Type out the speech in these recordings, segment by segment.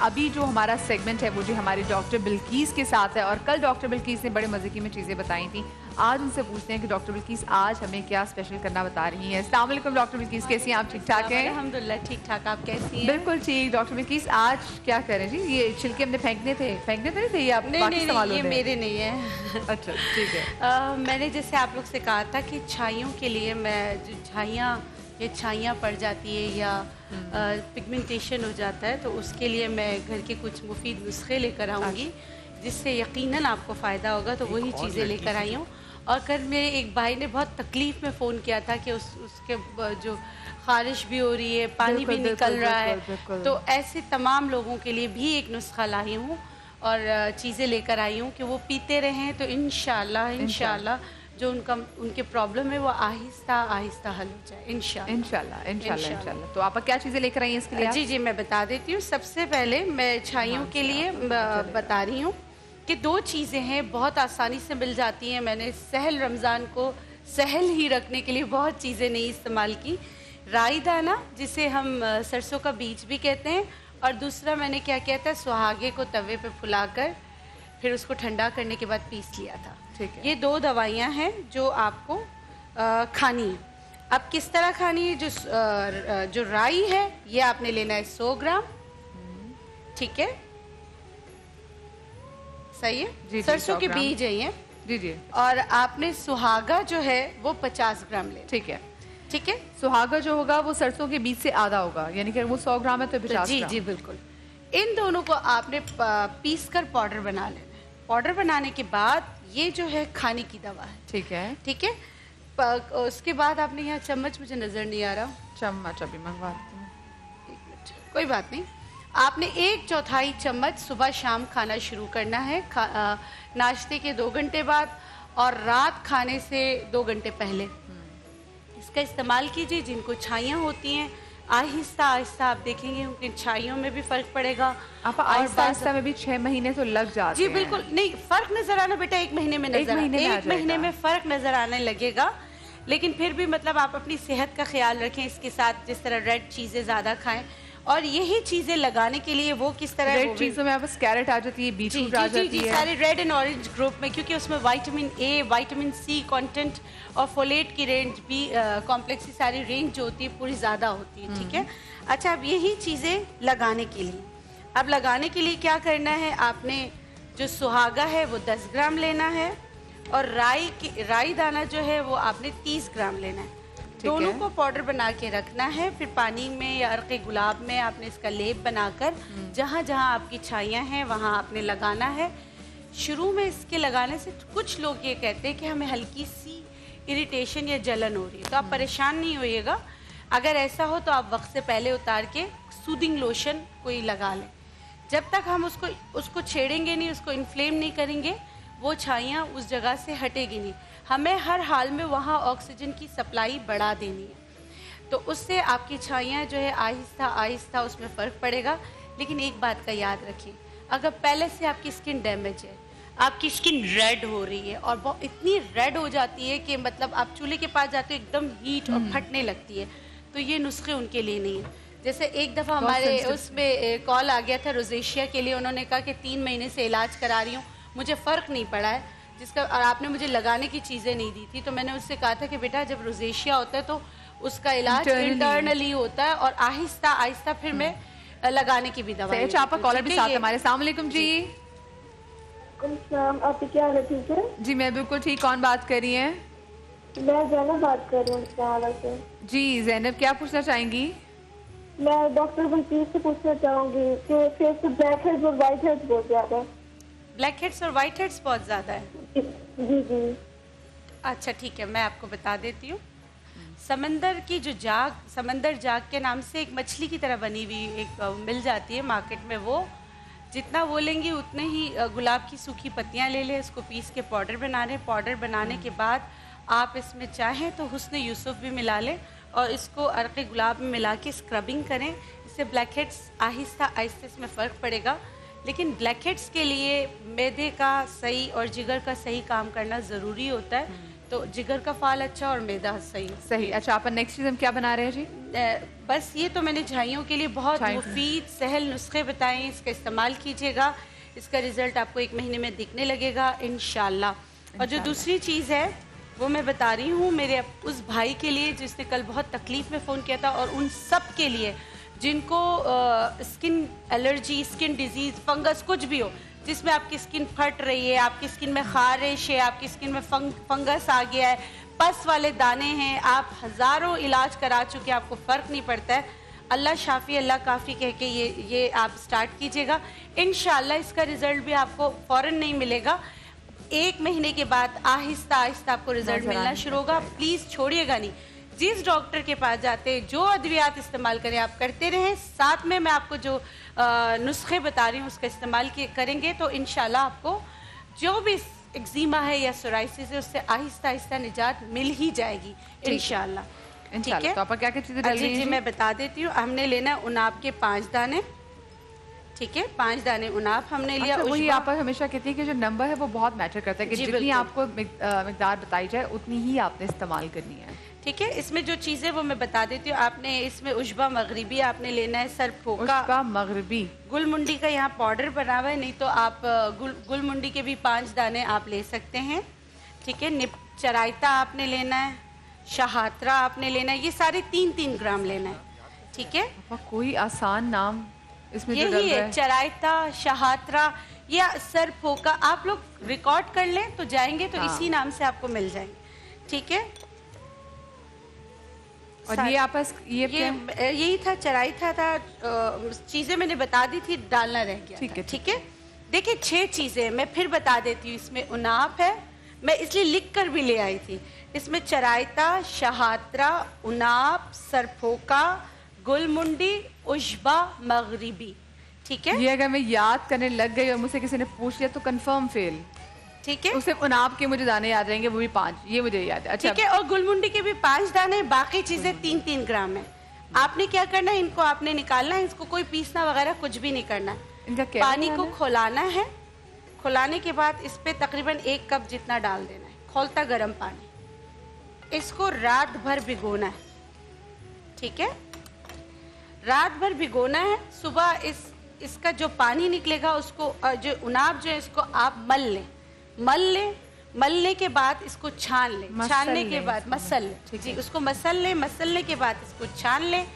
अभी जो हमारा सेगमेंट है वो जो हमारी डॉक्टर बिल्कीस के साथ है, और कल डॉक्टर बिल्कीस ने बड़े मजे की में चीज़ें बताई थी। आज उनसे पूछते हैं कि डॉक्टर बिल्कीस आज हमें क्या स्पेशल करना बता रही हैं। अस्सलाम वालेकुम डॉक्टर बिल्कीस, कैसी हैं आप? ठीक ठाक हैं? अल्हम्दुलिल्लाह ठीक ठाक, आप कैसी हैं? बिल्कुल ठीक। डॉक्टर बिल्कीस आज क्या करें जी? ये छिलके हमने फेंकने थे तो नहीं थे ये? आप नहीं, ये मेरे नहीं है। अच्छा ठीक है। मैंने जैसे आप लोग से कहा था कि छाइयों के लिए मैं जो छाइयाँ पड़ जाती है या पिगमेंटेशन हो जाता है, तो उसके लिए मैं घर के कुछ मुफीद नुस्खे लेकर आऊँगी जिससे यकीनन आपको फ़ायदा होगा। तो वही चीज़ें लेकर आई हूँ। और कल मेरे एक भाई ने बहुत तकलीफ़ में फ़ोन किया था कि उसके जो ख़ारिश भी हो रही है, पानी भी निकल रहा है, तो ऐसे तमाम लोगों के लिए भी एक नुस्खा लाई हूँ और चीज़ें लेकर आई हूँ कि वो पीते रहें तो इंशाल्लाह जो उनके प्रॉब्लम है वो आहिस्ता आहिस्ता हल हो जाए इंशाल्लाह। तो आप क्या चीज़ें लेकर आई हैं इसके लिए? जी मैं बता देती हूँ। सबसे पहले मैं छाइयों के लिए बता रही हूँ कि 2 चीज़ें हैं, बहुत आसानी से मिल जाती हैं। मैंने सहल रमज़ान को सहल ही रखने के लिए बहुत चीज़ें नहीं इस्तेमाल की। राई दाना, जिसे हम सरसों का बीज भी कहते हैं, और दूसरा मैंने क्या किया था, सुहागे को तवे पे फुलाकर फिर उसको ठंडा करने के बाद पीस लिया था। ठीक है। ये 2 दवाइयाँ हैं जो आपको खानी है। अब किस तरह खानी है? जो राई है ये आपने लेना है 100 ग्राम, ठीक है? सही है? सरसों के बीज है ये। जी। और आपने सुहागा जो है वो 50 ग्राम ले। ठीक है। सुहागा जो होगा वो सरसों के बीज से आधा होगा, यानी कि वो 100 ग्राम है तो 50 ग्राम। जी बिल्कुल। इन दोनों को आपने पीस कर पाउडर बना लेना है। पाउडर बनाने के बाद ये जो है खाने की दवा है। ठीक है। उसके बाद आपने यहाँ चम्मच, मुझे नजर नहीं आ रहा, चम्मच अभी मंगवाती हूँ, 1 मिनट, कोई बात नहीं। आपने 1/4 चम्मच सुबह शाम खाना शुरू करना है, नाश्ते के 2 घंटे बाद और रात खाने से 2 घंटे पहले इसका इस्तेमाल कीजिए। जिनको छाइयाँ होती हैं आहिस्ता आहिस्ता आप देखेंगे उनकी छाइयों में भी फर्क पड़ेगा। आप आहिस्ता में भी 6 महीने तो लग जाते हैं। जी बिल्कुल नहीं, फर्क नजर आना बेटा 1 महीने में नजर, 1 महीने में फर्क नजर आने लगेगा। लेकिन फिर भी मतलब आप अपनी सेहत का ख्याल रखें, इसके साथ जिस तरह रेड चीजें ज्यादा खाएं, और यही चीजें लगाने के लिए वो किस तरह रेड चीजों में बस कैरेट आ जाती है, बीटरूट आ जाती है, सारे रेड एंड ऑरेंज ग्रुप में, क्योंकि उसमें vitamin A, vitamin C content और फोलेट की रेंज भी, कॉम्प्लेक्स की सारी रेंज जो होती है पूरी ज़्यादा होती है। ठीक है। अच्छा, अब यही चीज़ें लगाने के लिए, अब लगाने के लिए क्या करना है, आपने जो सुहागा है वो 10 ग्राम लेना है और राई दाना जो है वो आपने 30 ग्राम लेना है। दोनों को पाउडर बना के रखना है। फिर पानी में या अर्क़े गुलाब में आपने इसका लेप बनाकर जहाँ जहाँ आपकी छाइयाँ हैं वहाँ आपने लगाना है। शुरू में इसके लगाने से कुछ लोग ये कहते हैं कि हमें हल्की सी इरिटेशन या जलन हो रही है, तो आप परेशान नहीं होइएगा। अगर ऐसा हो तो आप वक्त से पहले उतार के सूदिंग लोशन कोई लगा लें। जब तक हम उसको छेड़ेंगे नहीं, उसको इन्फ्लेम नहीं करेंगे, वो छाइयाँ उस जगह से हटेगी नहीं। हमें हर हाल में वहाँ ऑक्सीजन की सप्लाई बढ़ा देनी है, तो उससे आपकी छाइयाँ जो है आहिस्ता आहिस्ता उसमें फ़र्क पड़ेगा। लेकिन एक बात का याद रखें, अगर पहले से आपकी स्किन डैमेज है, आपकी स्किन रेड हो रही है और बहुत इतनी रेड हो जाती है कि मतलब आप चूल्हे के पास जाते हो एकदम हीट और फटने लगती है, तो ये नुस्खे उनके लिए नहीं है। जैसे एक दफ़ा हमारे उसमें कॉल आ गया था रोजेशिया के लिए, उन्होंने कहा कि 3 महीने से इलाज करा रही हूँ, मुझे फ़र्क नहीं पड़ा है, जिसका और आपने मुझे लगाने की चीज़ें नहीं दी थी। तो मैंने उससे कहा था कि बेटा जब रोजेशिया होता है तो उसका इलाज इंटरनली होता है और आहिस्ता आहिस्ता फिर मैं लगाने की भी दवा। आपका कॉलर भी साथ हमारे। अस्सलाम वालेकुम जी। आप क्या हाल है? ठीक है जी, मैं बिल्कुल ठीक। कौन बात कर रही हैं? मैं जैनब बात कर रही हूँ। जी जैनब, क्या पूछना चाहेंगी? मैं डॉक्टर बिल्कीस से पूछना चाहूंगी कि फेस पे ब्लैक हेड्स और व्हाइट हेड्स बहुत ज्यादा है। ब्लैक हेड्स और व्हाइट हेड्स बहुत ज्यादा है? जी। अच्छा ठीक है, मैं आपको बता देती हूँ। समंदर की जो समंदर जाग के नाम से एक मछली की तरह बनी हुई एक मिल जाती है मार्केट में, वो जितना वो लेंगी उतने ही गुलाब की सूखी पत्तियाँ ले लें, इसको पीस के पाउडर बनाने के बाद आप इसमें चाहें तो हुस्न यूसुफ भी मिला लें और इसको अर्क़े गुलाब में मिला के स्क्रबिंग करें। इससे ब्लैक हेड्स आहिस्ता आहिस्ता इसमें फ़र्क पड़ेगा। लेकिन ब्लैक हेड्स के लिए मैदे का सही और जिगर का सही काम करना ज़रूरी होता है, तो जिगर का फाल अच्छा और मैदा सही। सही। अच्छा, आप नेक्स्ट चीज़ हम क्या बना रहे हैं जी? बस ये तो मैंने झाइयों के लिए बहुत मुफीद सहल नुस्खे बताए हैं, इसका इस्तेमाल कीजिएगा, इसका रिजल्ट आपको 1 महीने में दिखने लगेगा इंशाल्लाह। और जो दूसरी चीज़ है वो मैं बता रही हूँ मेरे उस भाई के लिए जिसने कल बहुत तकलीफ में फ़ोन किया था, और उन सब के लिए जिनको skin allergy, skin disease, fungus कुछ भी हो, जिसमें आपकी स्किन फट रही है, आपकी स्किन में खारिश है, आपकी स्किन में फंगस आ गया है, पस वाले दाने हैं, आप हज़ारों इलाज करा चुके, आपको फ़र्क नहीं पड़ता है, अल्लाह शाफ़ी अल्लाह काफ़ी कह के ये आप स्टार्ट कीजिएगा। इंशाल्लाह इसका रिज़ल्ट भी आपको फ़ौरन नहीं मिलेगा, 1 महीने के बाद आहिस्ता आहिस्ता आपको रिज़ल्ट मिलना शुरू होगा। प्लीज़ छोड़िएगा नहीं, जिस डॉक्टर के पास जाते हैं, जो अद्वियात इस्तेमाल करें आप करते रहें, साथ में मैं आपको जो नुस्खे बता रही हूँ उसका इस्तेमाल करेंगे तो इंशाल्लाह आपको जो भी एक्जिमा है या सोराइसिस है उससे आहिस्ता आहिस्ता निजात मिल ही जाएगी इंशाल्लाह। ठीक है, तो आप क्या क्या चीज़ें डाल रही हैं? जी मैं बता देती हूँ। हमने लेना है उनाब के 5 दाने, ठीक है, 5 दाने उनाब हमने लिया। अच्छा, वही आप हमेशा कहती है कि जो नंबर है वो बहुत मैटर करता है कि जितनी आपको मिकदार बताई जाए उतनी ही आपने इस्तेमाल करनी है। ठीक है, इसमें जो चीज़ें वो मैं बता देती हूँ। आपने इसमें उशबा मगरिबी आपने लेना है, सरफोका, उशबा मगरिबी, गुलमुंडी का यहाँ पाउडर बना हुआ है, नहीं तो आप गुलमुंडी के भी 5 दाने आप ले सकते हैं। ठीक है, चराइता आपने लेना है, शहात्रा आपने लेना है, ये सारे 3-3 ग्राम लेना है। ठीक है, कोई आसान नाम इसमें यही है, चराइता, शहात्रा या सरफोका, आप लोग रिकॉर्ड कर लें तो जाएंगे तो इसी नाम से आपको मिल जाएंगे। ठीक है, और ये आपस ये यही था, चराई था चीजें मैंने बता दी थी, डालना रह गया। ठीक है, ठीक है। देखिए 6 चीजें मैं फिर बता देती हूँ। इसमें उनाब है, मैं इसलिए लिख कर भी ले आई थी। इसमें चराइता, शहात्रा, उनाब, सरफोका, गुलमुंडी, उशबा मगरिबी। ठीक है, ये अगर मैं याद करने लग गई और मुझसे किसी ने पूछ लिया तो कंफर्म फेल। ठीक है, उसे उनाब के मुझे दाने याद रहेंगे, वो भी 5, ये मुझे याद है। अच्छा, ठीक है, और गुलमुंडी के भी 5 दाने, बाकी चीजें 3-3 ग्राम है। आपने क्या करना है, इनको आपने निकालना है, इसको कोई पीसना वगैरह कुछ भी नहीं करना है। पानी को खौलाना है, खौलाने के बाद इस पे तकरीबन 1 कप जितना डाल देना है, खौलता गर्म पानी। इसको रात भर भिगोना है। ठीक है, रात भर भिगोना है। सुबह इसका जो पानी निकलेगा उसको, जो उनाब जो है इसको आप मल लें, मलने के बाद इसको छान लें, छानने के बाद मसल लें जी, उसको मसलने के बाद इसको छान लें।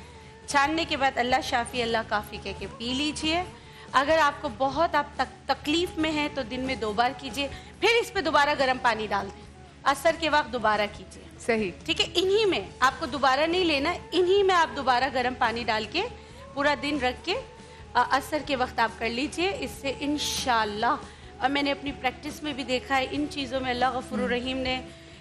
छानने के बाद अल्लाह शाफी अल्लाह काफ़ी कह के पी लीजिए। अगर आपको बहुत आप तकलीफ में हैं तो दिन में 2 बार कीजिए, फिर इस पे दोबारा गर्म पानी डाल दें, असर के वक्त दोबारा कीजिए। सही, ठीक है, इन्हीं में आपको दोबारा नहीं लेना, इन्हीं में आप दोबारा गर्म पानी डाल के पूरा दिन रख के असर के वक्त आप कर लीजिए। इससे इंशाल्लाह, और मैंने अपनी प्रैक्टिस में भी देखा है, इन चीज़ों में अल्लाह गफूर रहीम ने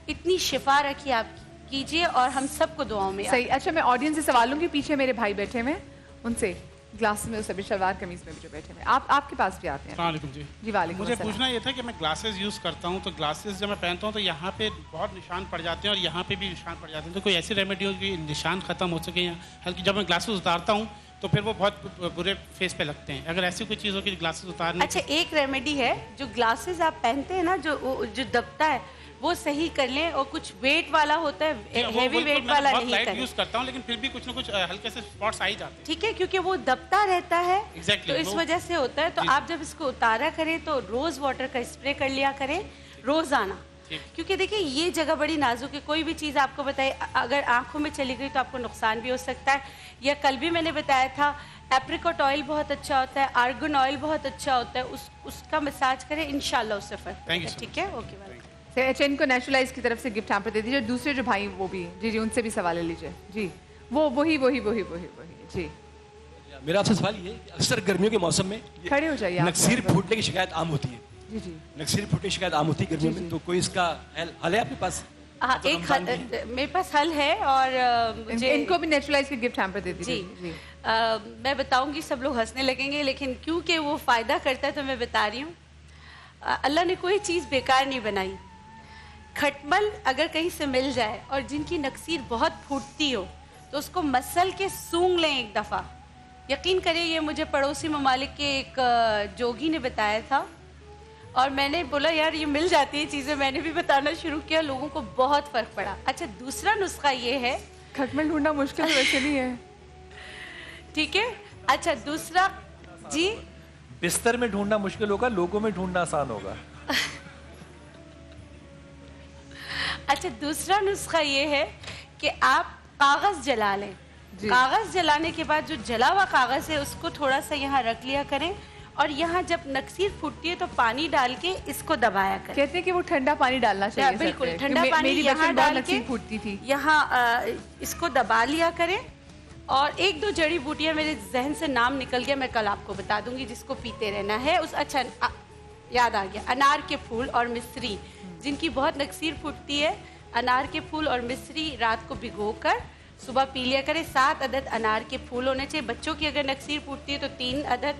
इतनी शिफा रखी, आप कीजिए और हम सबको दुआओं में। सही। अच्छा, मैं ऑडियंस से सवाल लूँगी, पीछे मेरे भाई बैठे हुए उनसे, ग्लासेस में सभी शलवार कमीज में भी जो बैठे हुए, आपके पास भी आते हैं। अस्सलाम जी। जी वालेकुम। मुझे पूछना ये था कि मैं ग्लासेस यूज़ करता हूँ, तो ग्लासेस जब मैं पहनता हूँ तो यहाँ पे बहुत निशान पड़ जाते हैं और यहाँ पे भी निशान पड़ जाते हैं, तो कोई ऐसी रेमेडी हो कि निशान ख़त्म हो सके? या हल्की जब मैं ग्लासेस उतारता हूँ तो फिर वो बहुत बुरे फेस पे लगते हैं, अगर ऐसी कोई चीज़ हो कि ग्लासेस उतारने। अच्छा, एक रेमेडी है, जो ग्लासेस आप पहनते हैं ना, जो दबता है वो सही कर लें, और कुछ वेट वाला होता है, हेवी वेट वाला नहीं करें। यूज करता हूँ लेकिन फिर भी कुछ ना कुछ हल्के से स्पॉट्स आ ही जाते हैं। ठीक है, क्योंकि वो दबता रहता है, exactly, तो इस वजह से होता है। तो आप जब इसको उतारा करें तो रोज वाटर का स्प्रे कर लिया करें रोजाना, क्योंकि देखिए ये जगह बड़ी नाजुक है। कोई भी चीज़ आपको बताए, अगर आंखों में चली गई तो आपको नुकसान भी हो सकता है। या कल भी मैंने बताया था, एप्रिकॉट ऑयल बहुत अच्छा होता है, आर्गन ऑयल बहुत अच्छा होता है, उसका मसाज करें, इंशाल्लाह उससे फर्क पड़ेगा। ठीक है, ओके, वेलकम। अच्छा, इनको नेचुरलाइज की तरफ से गिफ्ट हैम्पर दे दीजिए। दूसरे जो भाई वो भी, जी उनसे भी सवाल ले लीजिए। जी वही जी। मेरा आपसे सवाल ये, अक्सर गर्मियों के मौसम में खड़े हो जाइए, नक्सीर फूटने की शिकायत आम होती है। जी, नक्सीर फूटने की शिकायत आम होती है गर्मियों में, तो कोई इसका हल है आपके पास? हाँ, एक मेरे पास हल है, और मुझे इनको भी नेचुरलाइज के गिफ्ट हैम्पर दे दीजिए। जी, मैं बताऊंगी, सब लोग हंसने लगेंगे, लेकिन क्योंकि वो फ़ायदा करता है तो मैं बता रही हूँ। अल्लाह ने कोई चीज़ बेकार नहीं बनाई। खटमल अगर कहीं से मिल जाए और जिनकी नक्सीर बहुत फूटती हो तो उसको मसल के सूंघ लें 1 दफ़ा। यकीन करें, ये मुझे पड़ोसी ममालिक के एक जोगी ने बताया था। और मैंने बोला यार ये मिल जाती है चीज़ें, मैंने भी बताना शुरू किया, लोगों को बहुत फ़र्क पड़ा। अच्छा, दूसरा नुस्खा ये है, खटमल ढूंढना मुश्किल तो वैसे नहीं है, ठीक है। अच्छा, दूसरा जी, बिस्तर में ढूंढना मुश्किल होगा, लोगों में ढूंढना आसान होगा। अच्छा, दूसरा नुस्खा ये है कि आप कागज जला लें। कागज जलाने के बाद जो जला हुआ कागज है उसको थोड़ा सा यहाँ रख लिया करें, और यहाँ जब नक्सीर फूटती है तो पानी डाल के इसको दबाया करें। कहते हैं कि वो ठंडा पानी डालना चाहिए। बिल्कुल, सर पे, ठंडा पानी मेरी यहाँ बचपन डाल बहुत के नक्सीर फूटती थी। यहाँ इसको दबा लिया करें। और एक दो जड़ी बूटियाँ मेरे जहन से नाम निकल गया, मैं कल आपको बता दूंगी, जिसको पीते रहना है। अच्छा, याद आ गया, अनार के फूल और मिश्री, जिनकी बहुत नक्सीर फूटती है, अनार के फूल और मिश्री रात को भिगोकर सुबह पी लिया करें। 7 अदद अनार के फूल होने चाहिए। बच्चों की अगर नक्सीर फूटती है तो 3 अदद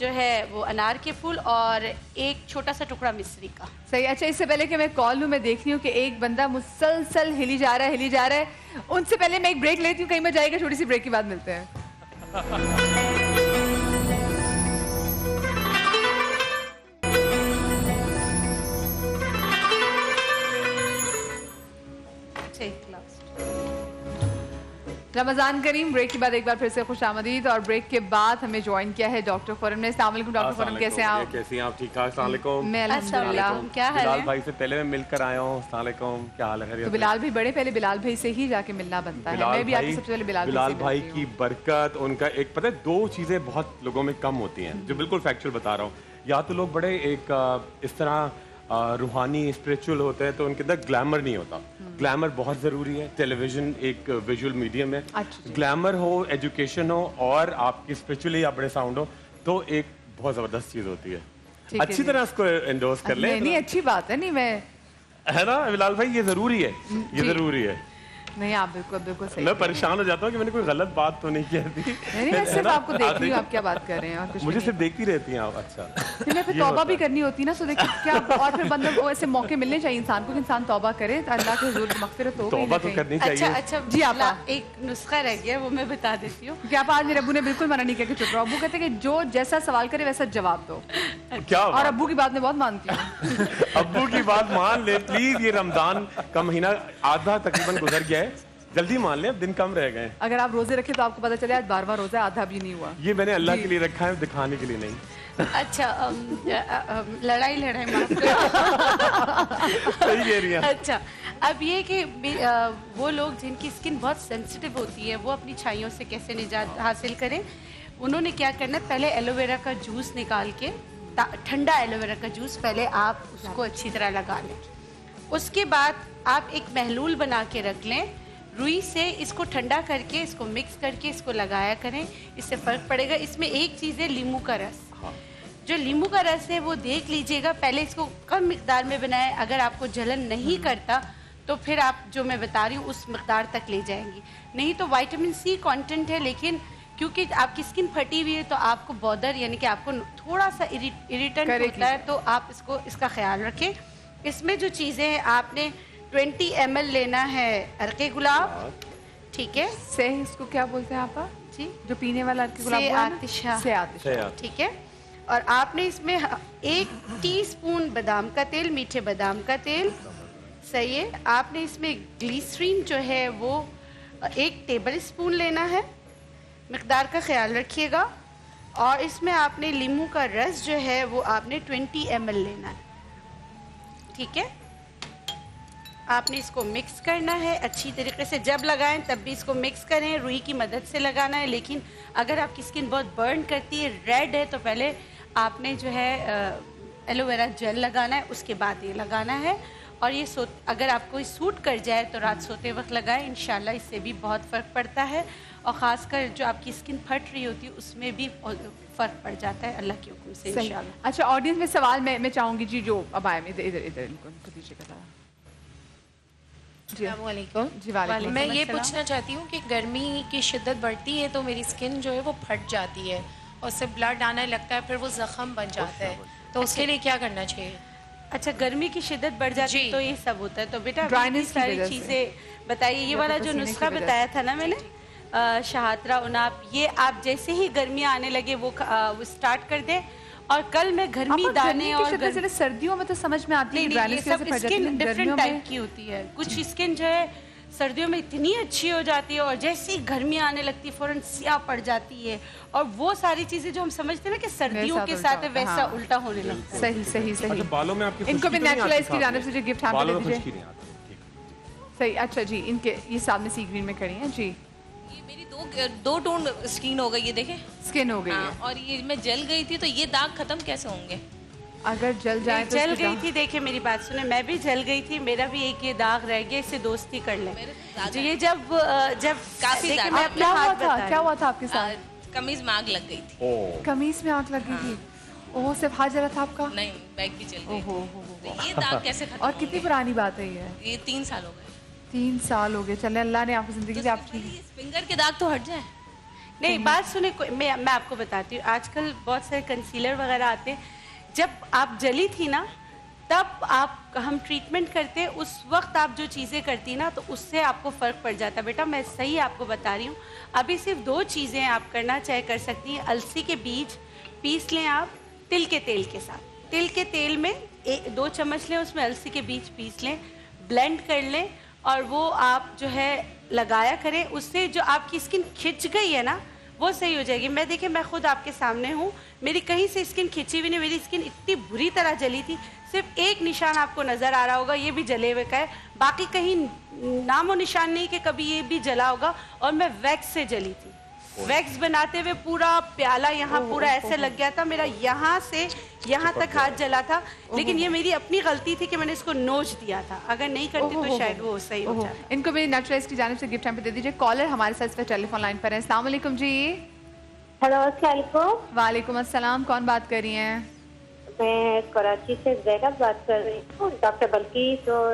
जो है वो अनार के फूल और एक छोटा सा टुकड़ा मिश्री का। सही। अच्छा, इससे पहले कि मैं कॉल लूँ, मैं देख रही हूँ कि एक बंदा मुसलसल हिली जा रहा है। उनसे पहले मैं एक ब्रेक लेती हूँ, कहीं मैं जाएगा, छोटी सी ब्रेक के बाद मिलते हैं। रमजान करीम। ब्रेक के बाद एक बार फिर से खुश आमदीद। और ब्रेक के बाद हमें ज्वाइन किया है डॉक्टर खुरम ने। अस्सलाम वालेकुम डॉक्टर खुरम, कैसे हैं आप? कैसी हैं आप? ठीक ठाक। अस्सलाम वालेकुम। मैं अल्हम्दुलिल्लाह। क्या हाल बिलाल है? भाई से पहले मैं मिलकर आया हूँ। अस्सलाम वालेकुम, क्या हाल है? तो बिलाल भाई बड़े पहले बिलाल भाई से ही जाके मिलना बनता है। मैं भी आके सबसे पहले बिलाल भाई की बरकत, उनका एक पता है, 2 चीजें बहुत लोगों में कम होती हैं, जो बिल्कुल फैक्चुअल बता रहा हूँ। या तो लोग बड़े एक इस तरह रूहानी स्पिरिचुअल होते हैं तो उनके अंदर ग्लैमर नहीं होता। ग्लैमर बहुत ज़रूरी है। टेलीविज़न एक विजुअल मीडियम है। ग्लैमर हो, एजुकेशन हो और आपकी स्पिरिचुअली आप बड़े साउंड हो, तो एक बहुत ज़बरदस्त चीज़ होती है। अच्छी तरह इसको एंडोर्स कर ले। नहीं, अच्छी बात है। नहीं, मैं है ना बिलाल भाई, ये ज़रूरी है, ये ज़रूरी है। नहीं, आप बिल्कुल बिल्कुल सही। मैं परेशान हो जाता हूँ कि मैंने कोई गलत बात तो नहीं की थी। नहीं, मैं सिर्फ आपको देख रही हूँ, आप क्या बात कर रहे हैं और कुछ मुझे नहीं। सिर्फ देखती रहती हैं आप। अच्छा, मैं फिर तौबा भी करनी होती है ना, सो देखिए क्या। और फिर बंदे को ऐसे मौके मिलने चाहिए इंसान को कि इंसान तौबा करे, अल्लाह के हुजूर मगफिरत हो। तौबा तो करनी चाहिए। अच्छा जी, आप एक नुस्खा रह गया, वो मैं बता देती हूँ। क्या आप? आज मेरे अब्बू ने बिल्कुल मना नहीं किया कि चुप रहो। अब्बू कहते हैं कि जो जैसा सवाल करे वैसा जवाब दो। क्या? और अब्बू की बात मैं बहुत मानती हूँ। अब्बू की बात मान ले प्लीज। ये रमजान का महीना आधा तकरीबन गुजर गया है, जल्दी मान ले, अब दिन कम रह गए। अगर आप रोजे रखे तो आपको पता चले आज 12वां रोजा, आधा भी नहीं हुआ। ये मैंने अल्लाह के लिए रखा है, दिखाने के लिए नहीं। अच्छा, लड़ाई माफ करो। सही कह रही हैं। अच्छा, अब ये कि वो लोग जिनकी स्किन बहुत सेंसिटिव होती है वो अपनी छाइयों से कैसे निजात हासिल करें। उन्होंने क्या करना है, पहले एलोवेरा का जूस निकाल के, ठंडा एलोवेरा का जूस पहले आप उसको अच्छी तरह लगा लें। उसके बाद आप एक महलूल बना के रख लें। रुई से इसको ठंडा करके, इसको मिक्स करके इसको लगाया करें, इससे फ़र्क पड़ेगा। इसमें एक चीज़ है, लींबू का रस। जो लींबू का रस है वो देख लीजिएगा, पहले इसको कम मिकदार में बनाएं। अगर आपको जलन नहीं करता तो फिर आप जो मैं बता रही हूँ उस मिकदार तक ले जाएंगी। नहीं तो विटामिन सी कंटेंट है, लेकिन क्योंकि आपकी स्किन फटी हुई है तो आपको बॉदर यानी कि आपको थोड़ा सा इरिटेंट होता है, तो आप इसका ख्याल रखें। इसमें जो चीज़ें हैं, आपने 20 ml लेना है अर्के गुलाब, ठीक है। से इसको क्या बोलते हैं आप जी? जो पीने वाला अर्के गुलाब से हुआ है ना? आतिशा। से आतिशा, ठीक है। और आपने इसमें 1 टीस्पून बादाम का तेल, मीठे बादाम का तेल, सही है। आपने इसमें ग्लिसरीन जो है वो 1 टेबल स्पून लेना है, मिकदार का ख्याल रखिएगा। और इसमें आपने लींबू का रस जो है वो आपने 20 ml लेना है, ठीक है। आपने इसको मिक्स करना है अच्छी तरीके से। जब लगाएं तब भी इसको मिक्स करें, रुई की मदद से लगाना है। लेकिन अगर आपकी स्किन बहुत बर्न करती है, रेड है, तो पहले आपने जो है एलोवेरा जेल लगाना है, उसके बाद ये लगाना है। और ये अगर आपको सूट कर जाए तो रात सोते वक्त लगाएं, इंशाल्लाह इससे भी बहुत फ़र्क पड़ता है। और ख़ासकर जो आपकी स्किन फट रही होती है उसमें भी फ़र्क पड़ जाता है अल्लाह के हुक्म से, इंशाल्लाह। अच्छा, ऑडियंस में सवाल मैं चाहूँगी जी, जो अब आए इधर इनको दीजिएगा। जी वालेकुम। मैं ये पूछना चाहती हूँ कि गर्मी की शिद्दत बढ़ती है तो मेरी स्किन जो है वो फट जाती है और उससे ब्लड आने लगता है, फिर वो जख्म बन जाता है, तो उसके लिए क्या करना चाहिए? अच्छा, गर्मी की शिद्दत बढ़ जाती है तो ये सब होता है। तो बेटा ड्राइनेस सारी चीज़ें बताइए। ये वाला जो नुस्खा बताया था ना मैंने, शहातरा उनाप, ये आप जैसे ही गर्मियाँ आने लगे वो स्टार्ट कर दें और कल मैं गर्मी दाने और सर्दियों में तो समझ में आती है, नहीं, ये सब स्किन डिफरेंट टाइप की होती है। कुछ स्किन जो है सर्दियों में इतनी अच्छी हो जाती है और जैसे ही गर्मी आने लगती है फौरन स्याह पड़ जाती है, और वो सारी चीजें जो हम समझते हैं ना कि सर्दियों के साथ है, वैसा उल्टा होने लगता है। सही सही सही। अच्छा, बालों में आपकी इनको भी नेचुरलाइज की जाने से जो गिफ्ट हम दे दीजिए। नहीं आती, ठीक। सही, अच्छा जी, इनके ये सामने सी ग्रीन में खड़ी हैं जी। ये मेरी दो टोन स्किन हो गई है, देखें स्किन हो गई है। और ये मैं जल गई थी, तो ये दाग खत्म कैसे होंगे? अगर जल जाए तो जल गई थी, देखिए मेरी बात सुने, मैं भी जल गई थी, मेरा भी एक ये दाग रह गया, इससे दोस्ती कर ले। ये जब काफी देखिए दाग। मैं अपना हाथ क्या हुआ था आपके साथ? कमीज में आग लग गई थी। कमीज में आग लगी थी? ओह, सिर्फ हाथ जला था आपका? नहीं, बैग भी जल गई। ओहो, तो ये दाग कैसे खत्म? और कितनी पुरानी बात है ये 3 साल हो गए। 3 साल हो गए, चले अल्लाह ने आपकी जिंदगी से आपकी फिंगर के दाग तो हट जाए। नहीं, बात सुने, मैं आपको बताती हूँ, आजकल बहुत सारे कंसीलर वगैरह आते हैं। जब आप जली थी ना, तब हम ट्रीटमेंट करते, उस वक्त आप जो चीज़ें करती ना, तो उससे आपको फ़र्क पड़ जाता। बेटा मैं सही आपको बता रही हूँ, अभी सिर्फ 2 चीज़ें आप करना चाहे कर सकती हैं। अलसी के बीज पीस लें आप तिल के तेल के साथ, तिल के तेल में 2 चम्मच लें, उसमें अलसी के बीज पीस लें, ब्लेंड कर लें, और वो आप जो है लगाया करें। उससे जो आपकी स्किन खिंच गई है ना, वो सही हो जाएगी। मैं देखिए, मैं खुद आपके सामने हूँ, मेरी कहीं से स्किन खिंची हुई नहीं, मेरी स्किन इतनी बुरी तरह जली थी, सिर्फ एक निशान आपको नज़र आ रहा होगा, ये भी जले हुए का है, बाकी कहीं नामो निशान नहीं कि कभी ये भी जला होगा। और मैं वैक्स से जली थी, वैक्स बनाते हुए पूरा प्याला यहाँ पूरा ऐसे लग गया था, मेरा यहाँ से यहाँ तक हाथ जला था। लेकिन ये मेरी अपनी गलती थी कि मैंने इसको नोच दिया था, अगर नहीं करती तो शायद वो सही हो जाता। इनको भी नेचुरलाइज की जानिब से गिफ्ट हम पे दे दीजिए। कॉलर हमारे साथ इस पर टेलीफोन लाइन पर है। अस्सलाम वालेकुम जी। हेलो, अस्सलाम वालेकुम। वालेकुम अस्सलाम, कौन बात कर रही हैं? मैं कराची से ज़ैनब बात कर रही हूँ। डॉक्टर बल्कीस और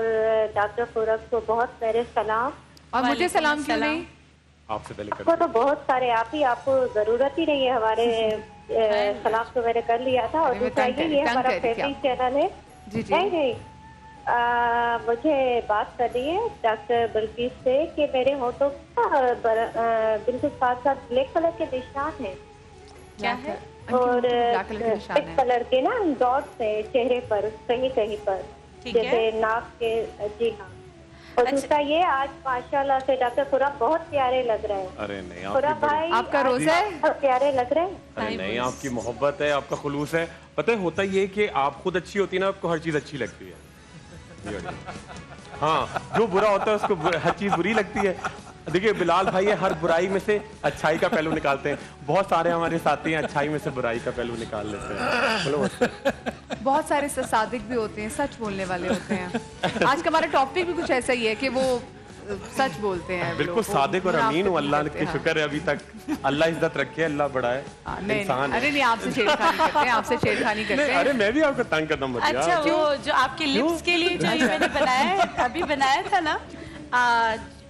डॉक्टर फुरब को बहुत मेरे सलाम। और मुझे सलाम क्यों नहीं? आपसे पहले आपको तो बहुत सारे, आपको जरूरत ही नहीं है, हमारे सलाम तो मैंने कर लिया था। और दूसरा ये हमारा फेवरेट चैनल है। नहीं, मुझे बात करनी है डॉक्टर बल्कीस से कि मेरे होठों बिल्कुल साथ साथ ब्लैक कलर के निशान है। क्या है? और ब्लैक कलर के ना डॉट्स है चेहरे पर कहीं कहीं पर, जैसे नाक के। जी हाँ। और दूसरा ये, आज माशाल्लाह से डॉक्टर फुरब बहुत प्यारे लग रहे हैं। अरे नहीं, फुरब भाई आपका रोज़ा है, बहुत प्यारे लग रहे हैं। अरे नहीं, आपकी मोहब्बत है, आपका खुलूस है। पता है होता ये कि आप खुद अच्छी होती है ना, आपको हर चीज अच्छी लगती है। हाँ, जो बुरा होता है उसको हर चीज बुरी लगती है। देखिए बिलाल भाई है, हर बुराई में से अच्छाई का पहलू निकालते हैं। बहुत सारे हमारे साथी हैं अच्छाई में से बुराई का पहलू निकाल लेते हैं। बोलो। बहुत सारे सादिक भी होते हैं, सच बोलने वाले होते हैं। आज का हमारा टॉपिक भी कुछ ऐसा ही है कि वो सच बोलते हैं। बिल्कुल सादिक और अमीन हूँ, अल्लाह के शुक्र है अभी तक। अल्लाह इज्जत रखे, अल्लाह बड़ा है। इंसान। अरे नहीं, आपसे छेड़खानी करते हैं, आपसे छेड़खानी करते हैं। अरे मैं भी आपको तंग करता हूँ। अच्छा, वो जो आपके लिप्स के लिए जो मैंने बनाया, अभी बनाया था ना,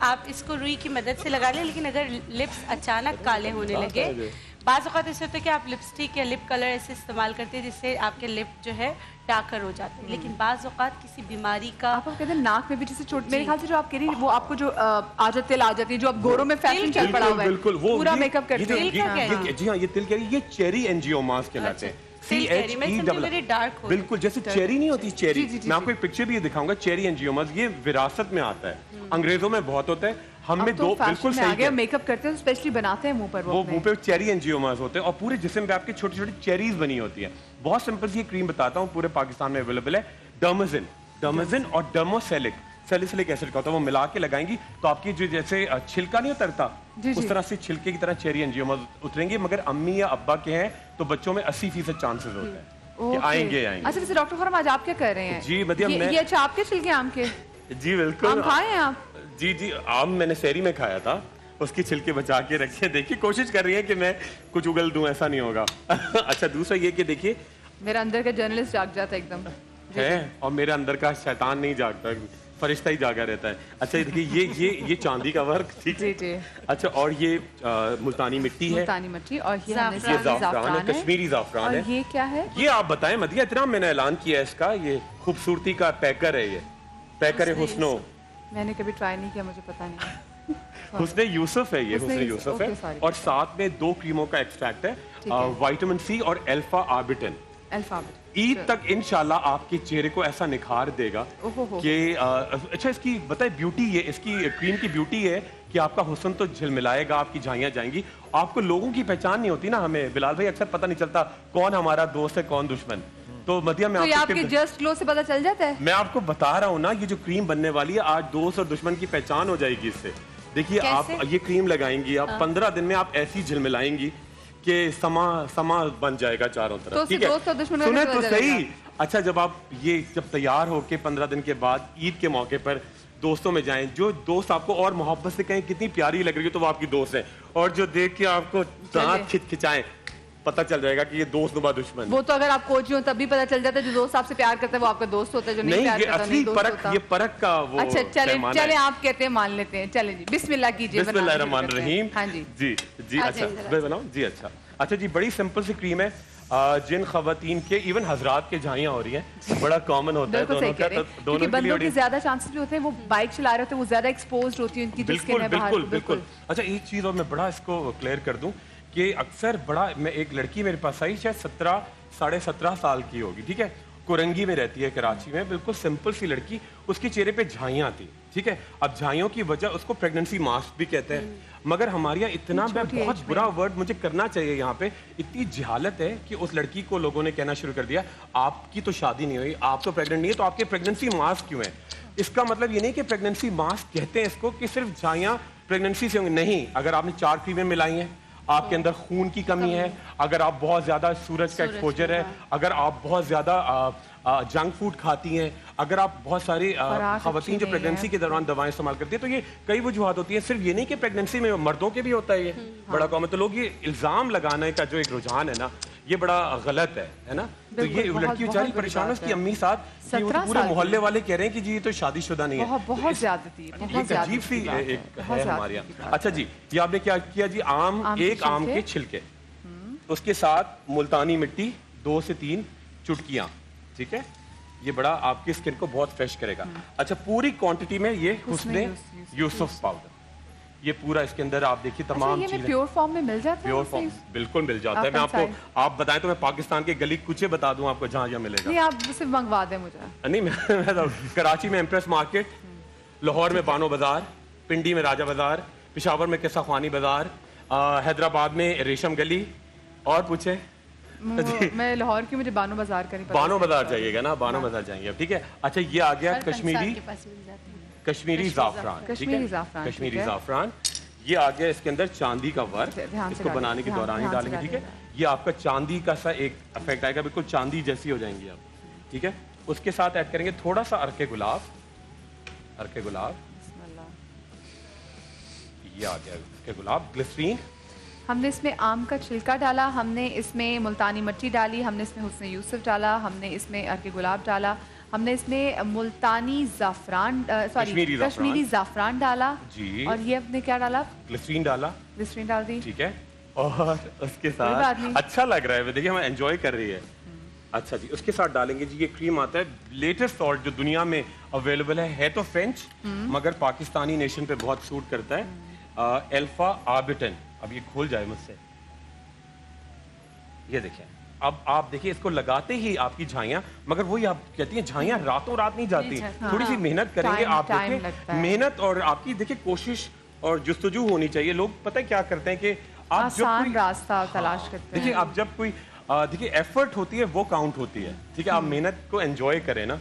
आप इसको रुई की मदद से लगा लें। लेकिन अगर लिप्स अचानक काले होने लगे, बाज़ औक़ात ऐसे होता है कि आप लिपस्टिक या लिप कलर ऐसे इस्तेमाल करते हैं जिससे आपके लिप जो है डार्कर हो जाते हैं। लेकिन बाज़ औक़ात किसी बीमारी का, आप कहते हैं नाक में भी जैसे चोट, मेरे ख्याल से जो आप कह रही हैं वो आपको जो आदत तिल आ जाती है, जो अब गोरों में फैशन चल पड़ा हुआ है, बिल्कुल वो पूरा मेकअप करते हैं। जी हाँ, ये तिल कह रही है, ये चेरी एंजियोमास कहलाते हैं। बिल्कुल जैसे चेरी नहीं होती, चेरी। मैं आपको एक पिक्चर भी दिखाऊंगा। चेरी एंजियोमास ये विरासत में आता है, अंग्रेजों में बहुत होता है। हमें दो बिल्कुल सही मेकअप करते हैं, स्पेशली बनाते हैं मुंह पर, वो मुंह पे चेरी एंजियोमास होते हैं और पूरे जिस्म पे आपके छोटी छोटी चेरीज बनी होती है। बहुत सिंपल सी क्रीम बताता हूँ, पूरे पाकिस्तान में अवेलेबल है। डर्माजिन और डर्मोसेलिक सैलिसिलिक एसिड का होता है, वो मिला के लगाएंगी तो आपकी जो जैसे छिलका नहीं उतरता, उस तरह से छिलके की तरह चेरी एंजियोमास उतरेंगे। मगर अम्मी या अब्बा के हैं तो बच्चों में 80% चांसेस होते हैं कि आएंगे। अच्छा वैसे डॉक्टर फरम, आज आप क्या कर रहे हैं? जी मतलब ये अच्छा आपके छिलके आम के? जी बिल्कुल। आम खाए हैं आप? जी आम मैंने शहरी में खाया था, उसकी छिलके बचा के रखे। देखिए कोशिश कर रही है कि मैं कुछ उगल दूं, ऐसा नहीं होगा। अच्छा दूसरा ये कि देखिए मेरा अंदर का जर्नलिस्ट जाग जाता है एकदम है, और मेरे अंदर का शैतान नहीं जागता, फरिश्ता ही जागा रहता है। अच्छा देखिए ये चांदी का वर्क, ठीक है। अच्छा और ये मुल्तानी मिट्टी है, मुल्तानी मिट्टी, और ये ज़ाफ़रान है, कश्मीरी ज़ाफ़रान है। ये क्या है? ये आप बताएं मदिया, इतना मैंने ऐलान किया है इसका। ये खूबसूरती का पैकर है, ये पैकर है हुस्नो। मैंने कभी ट्राई नहीं किया, मुझे पता नहीं। हुस्ने यूसुफ है, ये हुस्ने यूसुफ है। और साथ में 2 क्रीमों का एक्सट्रैक्ट है, विटामिन सी और अल्फा आर्बिटन। अल्फाबेट। ईद तक इंशाल्लाह आपके चेहरे को ऐसा निखार देगा कि अच्छा इसकी बताए ब्यूटी ये इसकी क्रीम की ब्यूटी है कि आपका हुस्न तो झिलमिलाएगा, आपकी झाइयां जाएंगी, आपको लोगों की पहचान नहीं होती ना। हमें बिलाल भाई अक्सर पता नहीं चलता कौन हमारा दोस्त है कौन दुश्मन। तो मदिया में तो आपके जस्ट ग्लो से पता चल जाता है। मैं आपको बता रहा हूँ ना, ये जो क्रीम बनने वाली है आज दोस्त और दुश्मन की पहचान हो जाएगी इससे। देखिए आप ये क्रीम लगाएंगी, आप 15 दिन में आप ऐसी झिलमिलाएंगी कि समा बन जाएगा चारों तरफ। ठीक है, सुने तो सही। अच्छा जब तैयार होके 15 दिन के बाद ईद के मौके पर दोस्तों में जाएं, जो दोस्त आपको और मोहब्बत से कहें कितनी प्यारी लग रही है तो वो आपकी दोस्त है, और जो देख के आपको दांत खिंचाएं पता चल जाएगा कि ये दोस्त नुमा दुश्मन। वो तो अगर आप कोच हो तब भी पता चल जाता है, जो दोस्त आपसे प्यार करता है वो आपका दोस्त होता है, जो नहीं प्यार करता नहीं दोस्त होता। ये परख का वो। अच्छा चले आप कहते हैं मान लेते हैं, चले जी बिस्मिल्लाह कीजिए। बिस्मिल्लाहिर्रहमानिर्रहीम। हाँ जी जी अच्छा मैं बनाऊं जी। अच्छा जी, बड़ी सिंपल सी क्रीम है, जिन खवातीन के इवन हजरात के झाइयां हो रही हैं, बड़ा कॉमन होता है दोनों का, तो दोनों बंदों के ज्यादा चांसेस भी होते हैं, वो बाइक चला रहे होते हैं, वो ज्यादा एक्सपोज्ड होती है उनकी स्किन है बाहर। बिल्कुल। अच्छा एक चीज और मैं बड़ा इसको क्लियर कर दूं कि अक्सर मैं एक लड़की मेरे पास आई, शायद 17 साढ़े 17 साल की होगी, ठीक है, कुरंगी में रहती है कराची में, बिल्कुल सिंपल सी लड़की, उसके चेहरे पे झाइयां थी, ठीक है। अब झाइयों की वजह उसको प्रेगनेंसी मास्क भी कहते हैं, मगर हमारे यहाँ इतना बहुत बुरा वर्ड मुझे करना चाहिए यहाँ पे, इतनी जहालत है कि उस लड़की को लोगों ने कहना शुरू कर दिया आपकी तो शादी नहीं हुई, आप तो प्रेग्नेंट नहीं है, तो आपके प्रेगनेंसी मास्क क्यों है। इसका मतलब ये नहीं कि प्रेगनेंसी मास्क कहते हैं इसको कि सिर्फ झाइयां प्रेगनेंसी से होंगी, नहीं। अगर आपने 4 क्रीमें मिलाई हैं, आपके अंदर खून की कमी है, अगर आप बहुत ज्यादा सूरज का एक्सपोजर है, अगर आप बहुत ज्यादा जंक फूड खाती हैं, अगर आप बहुत सारी खवातीन जो प्रेगनेंसी के दौरान दवाएं इस्तेमाल करती है, तो ये कई वजूहत होती है। सिर्फ ये नहीं कि प्रेगनेंसी में मर्दों के भी होता है, ये बड़ा कॉमन। तो लोग ये इल्जाम लगाने का जो एक रुझान है ना, ये बड़ा गलत है ना। तो ये लड़की बेचारी परेशान है, उसकी अम्मी साथ पूरे मोहल्ले वाले कह रहे हैं कि जी ये तो शादीशुदा नहीं है। बहुत ज्यादती है, बहुत अजीब सी एक है हमारे यहाँ। अच्छा जी, ये आपने क्या किया जी, एक आम के छिलके, उसके साथ मुल्तानी मिट्टी 2 से 3 चुटकियां, ठीक है, ये बड़ा आपकी स्किन को बहुत फ्रेश करेगा। अच्छा पूरी क्वांटिटी में ये हुस्ने यूसुफ पाउडर, ये पूरा इसके अंदर आप देखिए तमाम चीजें प्योर फॉर्म में मिल जाता है। प्योर फॉर्म बिल्कुल मिल जाता है। मैं आपको आप बताएं तो मैं पाकिस्तान के गली कुछ बता दूं आपको जहाँ मिलेगा। नहीं आप सिर्फ मंगवा दें मुझे। नहीं मैं कराची में एम्प्रेस मार्केट, लाहौर में बानो बाजार, पिंडी में राजा बाजार, पेशावर में किस्सा ख्वानी बाजार, हैदराबाद में रेशम गली, और पूछे मैं लाहौर की, मुझे बानो बाजार का नहीं पता। बानो बाजार जाइएगा ना, बानो बाजार जाएंगे, ठीक है। अच्छा ये आ गया कश्मीरी जाफरान, कश्मीरी जाफरान, ये आ गया इसके अंदर चांदी का वर्क, इसको बनाने के दौरान ही डालेंगे, ठीक है। ये आपका चांदी का सा एक इफेक्ट आएगा, बिल्कुल चांदी जैसी हो जाएंगी आप, ठीक है। उसके साथ ऐड करेंगे थोड़ा सा अर्के गुलाब, ये आ गया अर्के गुलाब, ग्लिसरीन, हमने इसमें आम का छिलका डाला, हमने इसमें मुल्तानी मिट्टी डाली, हमने इसमें हुस्न यूसुफ डाला, हमने इसमें अर्के गुलाब डाला, हमने इसमें मुल्तानी जाफरान कश्मीरी जाफरान डाला जी, और ये अपने क्या डाला, ग्लिसरीन डाल दी, ठीक है। और उसके साथ अच्छा लग रहा है, देखिए हम एंजॉय कर रही है। अच्छा जी, उसके साथ डालेंगे जी, ये क्रीम आता है लेटेस्ट सॉल्ट जो दुनिया में अवेलेबल है तो फ्रेंच, मगर पाकिस्तानी नेशन पे बहुत सूट करता है, अल्फा आर्बिटन। अब ये खोल जाए मुझसे, ये देखिए, अब आप देखिए इसको लगाते ही आपकी झाइयां, मगर वही आप कहती हैं झाइयां रातों रात नहीं जाती, थोड़ी सी मेहनत करेंगे आप, देखिए मेहनत और आपकी देखिए कोशिश और जुस्तजू होनी चाहिए। लोग पता है क्या करते हैं कि आप आसान रास्ता तलाश करते हैं। देखिए आप जब कोई देखिए एफर्ट होती है वो काउंट होती है, ठीक है। आप मेहनत को एंजॉय करें ना।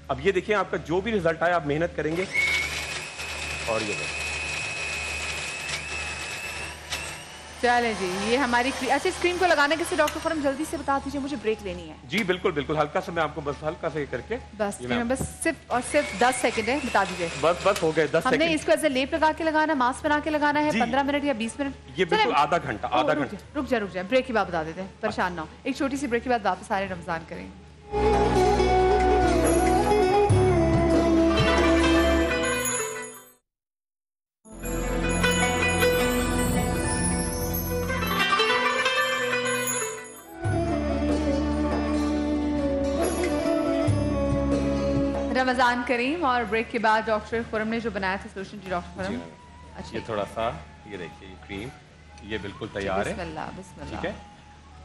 अब ये देखिए आपका जो भी रिजल्ट आए, आप मेहनत करेंगे, और ये देखिए चले जी, ये हमारी अच्छा, इस क्रीम को लगाने के लिए डॉक्टर खुरम जल्दी से बता दीजिए, मुझे ब्रेक लेनी है। जी बिल्कुल बिल्कुल, हल्का सा मैं आपको बस हल्का सा करके बस सिर्फ और सिर्फ 10 सेकंड है, बता दीजिए। बस हो गए 10 सेकंड। हमने इसको ऐसे लेप लगा के लगाना, मास्क बना के लगाना है, 15 मिनट या 20 मिनट, ये बिल्कुल आधा घंटा। रुक जाए, ब्रेक की बात बता देते हैं, परेशान ना हो। एक छोटी सी ब्रेक के बाद वापस सारे रमजान करेंगे। रमजान करीम, और ब्रेक के बाद डॉक्टर खुरम ने जो बनाया था सोल्यूशन जी, डॉक्टर खुरम अच्छा ये थोड़ा सा, ये देखिए क्रीम, ये बिल्कुल तैयार है, ठीक है।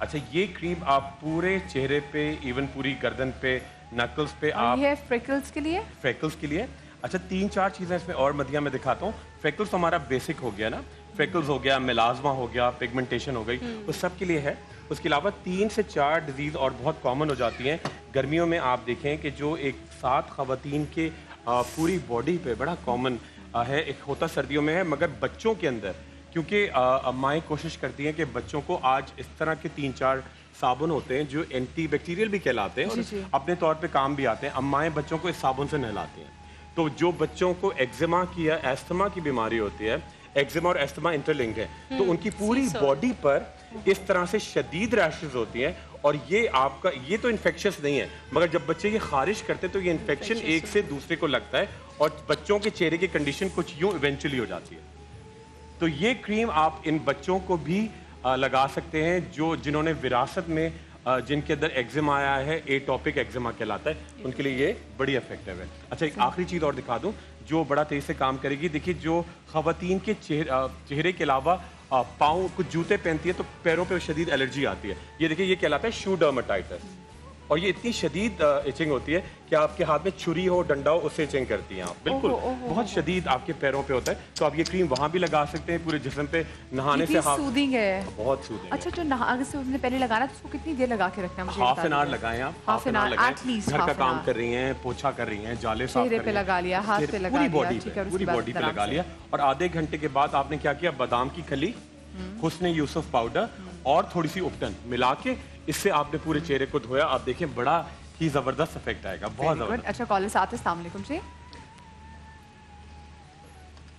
अच्छा, ये क्रीम आप पूरे चेहरे पे, इवन पूरी गर्दन पे, नकल्स पे आप, ये फ्रेकल्स के लिए, फ्रेकल्स के लिए। अच्छा, 3-4 चीजें इसमें और मदिया में दिखाता हूँ। फ्रेकल्स हमारा बेसिक हो गया ना, फ्रेकल्स हो गया, मेलाज्मा हो गया, पिगमेंटेशन हो गई, उस सब के लिए है। उसके अलावा 3 से 4 डिजीज और बहुत कॉमन हो जाती हैं गर्मियों में। आप देखें कि जो एक 7 खवातीन के पूरी बॉडी पे बड़ा कॉमन है, एक होता सर्दियों में है, मगर बच्चों के अंदर, क्योंकि अम्माएँ कोशिश करती हैं कि बच्चों को, आज इस तरह के 3-4 साबुन होते हैं जो एंटी बैक्टीरियल भी कहलाते हैं और अपने तौर पे काम भी आते हैं। अम्माएँ बच्चों को इस साबुन से नहलाती हैं। तो जो बच्चों को एक्जिमा की या एस्थमा की बीमारी होती है, एक्जिमा और एस्थमा इंटरलिंक है, तो उनकी पूरी बॉडी पर इस तरह से शदीद रैशेस होती हैं। और ये आपका, ये तो इन्फेक्शस नहीं है, मगर जब बच्चे ये खारिश करते हैं तो ये इन्फेक्शन एक से दूसरे को लगता है और बच्चों के चेहरे की कंडीशन कुछ यूं इवेंचुअली हो जाती है। तो ये क्रीम आप इन बच्चों को भी लगा सकते हैं जो जिन्होंने विरासत में जिनके अंदर एक्जिमा आया है, एटॉपिक एक्जिमा कहलाता है, उनके लिए ये बड़ी इफेक्टिव है। अच्छा, एक आखिरी चीज़ और दिखा दूं जो बड़ा तेज से काम करेगी। देखिए, जो खवातीन के चेहरे के अलावा पाँव कुछ जूते पहनती है तो पैरों पे शदीद एलर्जी आती है। ये देखिए, ये कहलाता है शू डर्मेटाइटिस, और ये इतनी शदीद इचिंग होती है कि आपके हाथ में छुरी हो, डंडा हो, उससे इचिंग करती हैं आप। बिल्कुल बहुत शदीद आपके पैरों पे होता है, तो आप ये क्रीम वहाँ भी लगा सकते हैं। पूरे जिस्म पे नहाने से सूदिंग है, बहुत सूदिंग। अच्छा, जो नहाने से उसने पहले लगाना तो उसको कितनी देर लगा के रखना है? मुझे हाफ एन आवर लगाएं आप, हाफ एन आवर एटलीस्ट। घर का काम कर रही हैं, पोछा कर रही हैं, जाले साफ कर रही हैं, पे लगा लिया, हाथ पे लगा लिया, पूरी बॉडी पे लगा लिया। और आधे घंटे के बाद आपने क्या किया, बादाम की खली, हुस्न यूसुफ पाउडर और थोड़ी सी उपटन मिला के इससे आपने पूरे चेहरे को धोया। आप देखें बड़ा ही जबरदस्त इफेक्ट आएगा, बहुत जबरदस्त। अच्छा, कॉलर साथ है। अस्सलाम वालेकुम जी।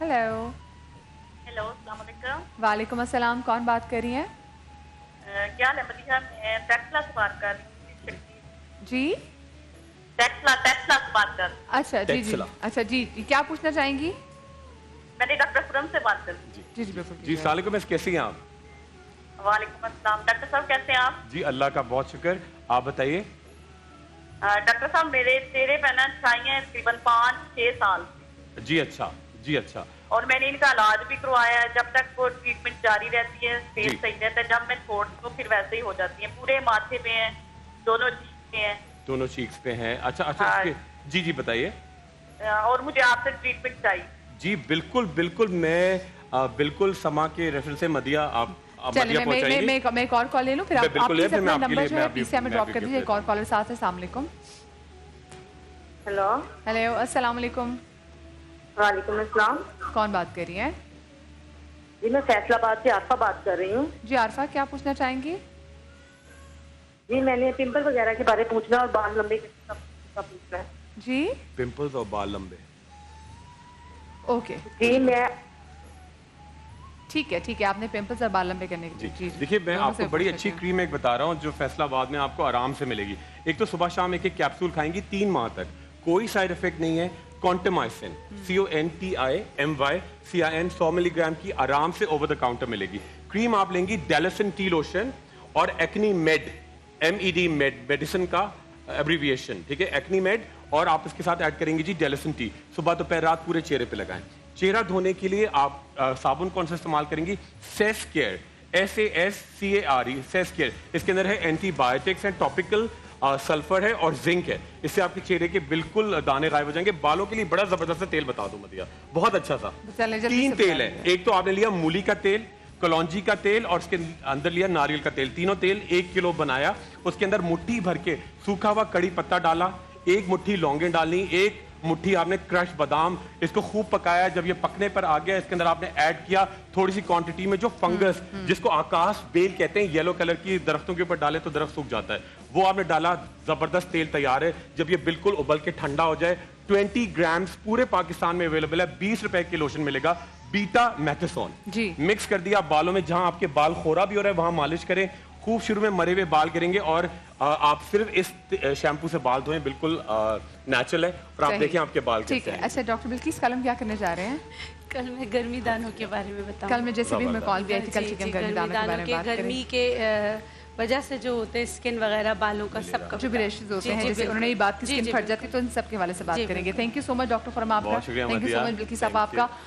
हेलो। हेलो, अस्सलाम वालेकुम। वालेकुम अस्सलाम, कौन बात कर रही हैं? क्या हाल है मदीहा? मैं टेक्सला से बात कर रही हूँ जी। टेक्सला से बात कर। अच्छा जी जी, अच्छा जी, क्या पूछना चाहेंगी? मैंने डॉक्टर खुरम से बात कर। जी जी, सलाम, कैसी हैं आप? वालेकुम अस्सलाम। डॉक्टर साहब कैसे हैं आप? जी, अल्लाह का बहुत शुक्र, आप बताइए। डॉक्टर साहब, मेरे चेहरे पे ना छाइयाँ तकरीबन 5-6 साल। जी अच्छा, जी अच्छा। और मैंने इनका इलाज भी करवाया है। जब तक वो ट्रीटमेंट जारी रहती है, फेस सही रहता है। जब मैं छोड़ दूँ फिर वैसे ही हो जाती है। पूरे माथे पे हैं, दोनों चीक्स पे हैं। दोनों चीक्स पे हैं, अच्छा अच्छा। जी जी, बताइए। और मुझे आपसे ट्रीटमेंट चाहिए। जी बिल्कुल बिल्कुल, मैं बिल्कुल समा के रेफरेंस से मदिया आप चलिए, मैं एक और कॉल ले लूं, फिर आप प्लीज अपना नंबर जो है पीसीए में ड्रॉप कर दीजिए। एक और कॉलर साथ है। अस्सलाम वालेकुम। हेलो। हेलो, अस्सलाम वालेकुम। वालेकुम अस्सलाम। कौन बात कर रही है? जी, मैं फैसलाबाद से आरफा बात कर रही हूँ। जी आरफा, क्या पूछना चाहेंगी? जी, मैंने पिंपल वगैरह के बारे में पूछना और बाल लंबे पूछना है। जी, पिंपल्स और बाल लंबे। ओके जी, मैं ठीक है, आपने पिंपल्स और बाल लंबे करने के जी। देखिए, मैं आपको बड़ी अच्छी क्रीम एक बता रहा हूँ जो फैसलाबाद में आपको आराम से मिलेगी। एक तो सुबह शाम एक कैप्सूल खाएंगी 3 माह तक, कोई साइड इफेक्ट नहीं है। कॉन्टमाइसिन, CONTIMYCIN 100 मिलीग्राम की आराम से ओवर द काउंटर मिलेगी। क्रीम आप लेंगी डेलिसन टी लोशन और एक्नी मेड, MED मेडिसिन का एब्रीविएशन, ठीक है, एक्नी मेड, और आप इसके साथ ऐड करेंगे जी डेलिसन टी। सुबह दोपहर रात पूरे चेहरे पे लगाएं। चेहरा धोने के लिए आप साबुन कौन सा इस्तेमाल करेंगी? Sascare, SASCARE, Sascare. इसके अंदर है एंटीबायोटिक्स है, टॉपिकल सल्फर है और जिंक है। इससे आपके चेहरे के बिल्कुल दाने गायब हो जाएंगे। बालों के लिए बड़ा जबरदस्त तेल बता दूं मदिया, बहुत अच्छा सा। 3 तेल है। एक तो आपने लिया मूली का तेल, कलौंजी का तेल और उसके अंदर लिया नारियल का तेल। तीनों तेल 1 किलो बनाया। उसके अंदर मुट्ठी भर के सूखा हुआ कड़ी पत्ता डाला, 1 मुट्ठी लौंगे डालनी, 1 मुट्ठी आपने क्रश बादाम, इसको खूब पकाया। जब ये पकने पर आ गया, इसके अंदर आपने ऐड किया थोड़ी सी क्वांटिटी में जो फंगस, जिसको आकाश बेल कहते हैं, येलो कलर की दरख्तों के ऊपर डाले तो दरख्त सूख जाता है, वो आपने डाला। जबरदस्त तेल तैयार है। जब ये बिल्कुल उबल के ठंडा हो जाए, 20 ग्राम्स पूरे पाकिस्तान में अवेलेबल है। 20 रुपए की लोशन मिलेगा, बीटा मैथेसोन जी। मिक्स कर दिया बालों में, जहां आपके बाल खोरा भी हो रहा है वहां मालिश करें। खूब शुरू में मरे हुए बाल गिरेंगे और आप सिर्फ इस शैम्पू से बाल धोएं, बिल्कुल नेचुरल है। और आप देखें आपके बाल ठीक है। अच्छा डॉक्टर बिल्किस, कल हम क्या करने जा रहे हैं? कल मैं गर्मी दानों के बारे में बताऊं। कल मैं जैसे भी मैं कॉल किया थी, कल गर्मी दानों के बारे में बात करेंगे। गर्मी के वजह से जो होते हैं स्किन वगैरह बालों का सबका जो भी रैशेस होते हैं, जैसे उन्होंने ये बात की स्किन फट जाती है, तो इन सब के हवाले से बात करेंगे। Thank you so much doctor फॉरम आपका, thank you so much Bilkis साहब आपका।